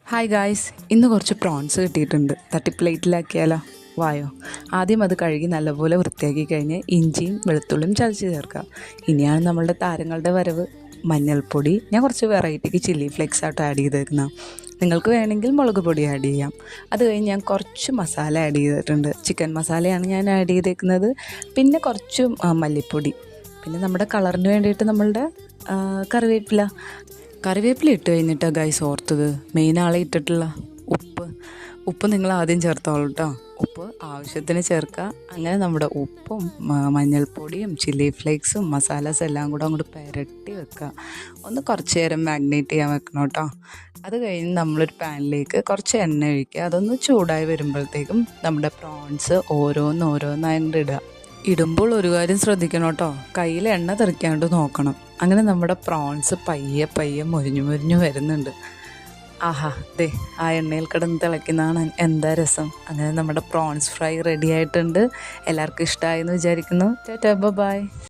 Hi guys, ഇന്ന് കുറച്ച് prawns കിട്ടിയിട്ടുണ്ട്. തട്ടി പ്ലേറ്റിലാക്കിയാലോ? വായോ. ആദ്യം അത് കഴുകി നല്ലപോലെ വൃത്തിയാക്കി കഴിഞ്ഞ് ഇഞ്ചിയും വെളുത്തുള്ളിയും ചതച്ച് ചേർക്കുക. ഇനിയാണ് നമ്മളുടെ താരങ്ങളുടെ വരവ്. മഞ്ഞൾപ്പൊടി ഞാൻ കുറച്ച് വെറൈറ്റിക്ക് ചില്ലി ഫ്ലേക്സ് ആയിട്ട് ആഡ് ചെയ്തേക്കുന്നത്. നിങ്ങൾക്ക് വേണമെങ്കിൽ മുളക് പൊടി ആഡ് ചെയ്യാം. അത് കഴിഞ്ഞ് ഞാൻ കുറച്ച് മസാല ആഡ് ചെയ്തിട്ടുണ്ട്. ചിക്കൻ മസാലയാണ് ഞാൻ ആഡ് ചെയ്തേക്കുന്നത്. പിന്നെ കുറച്ച് മല്ലിപ്പൊടി, പിന്നെ നമ്മുടെ കളറിന് വേണ്ടിയിട്ട് നമ്മളുടെ കറിവേപ്പില ഇട്ട് കഴിഞ്ഞിട്ട് ഗൈസ് ഓർത്തത് മെയിൻ ആളെ ഇട്ടിട്ടുള്ള ഉപ്പ് നിങ്ങൾ ആദ്യം ചേർത്തോളൂ കേട്ടോ. ഉപ്പ് ആവശ്യത്തിന് ചേർക്കുക. അങ്ങനെ നമ്മുടെ ഉപ്പും മഞ്ഞൾപ്പൊടിയും ചില്ലി ഫ്ലേക്സും മസാലാസ് എല്ലാം കൂടെ അങ്ങോട്ട് പുരട്ടി വെക്കുക. ഒന്ന് കുറച്ച് നേരം മാഗ്നേറ്റ് ചെയ്യാൻ വെക്കണം കേട്ടോ. അത് കഴിഞ്ഞ് നമ്മളൊരു പാനിലേക്ക് കുറച്ച് എണ്ണ ഒഴിക്കുക. അതൊന്ന് ചൂടായി വരുമ്പോഴത്തേക്കും നമ്മുടെ പ്രോൺസ് ഓരോന്നായിട്ട് ഇടുക. ഇടുമ്പോൾ ഒരു കാര്യം ശ്രദ്ധിക്കണം കേട്ടോ, കയ്യിൽ എണ്ണ തെറിക്കാണ്ട് നോക്കണം. അങ്ങനെ നമ്മുടെ പ്രോൺസ് പയ്യെ മുരിഞ്ഞു വരുന്നുണ്ട്. ആഹാ, ദേ ആ എണ്ണയിൽ കിടന്ന് തിളയ്ക്കുന്നതാണ് എന്താ രസം. അങ്ങനെ നമ്മുടെ പ്രോൺസ് ഫ്രൈ റെഡി ആയിട്ടുണ്ട്. എല്ലാവർക്കും ഇഷ്ടമായെന്ന് വിചാരിക്കുന്നു. ടാറ്റാ, ബൈ.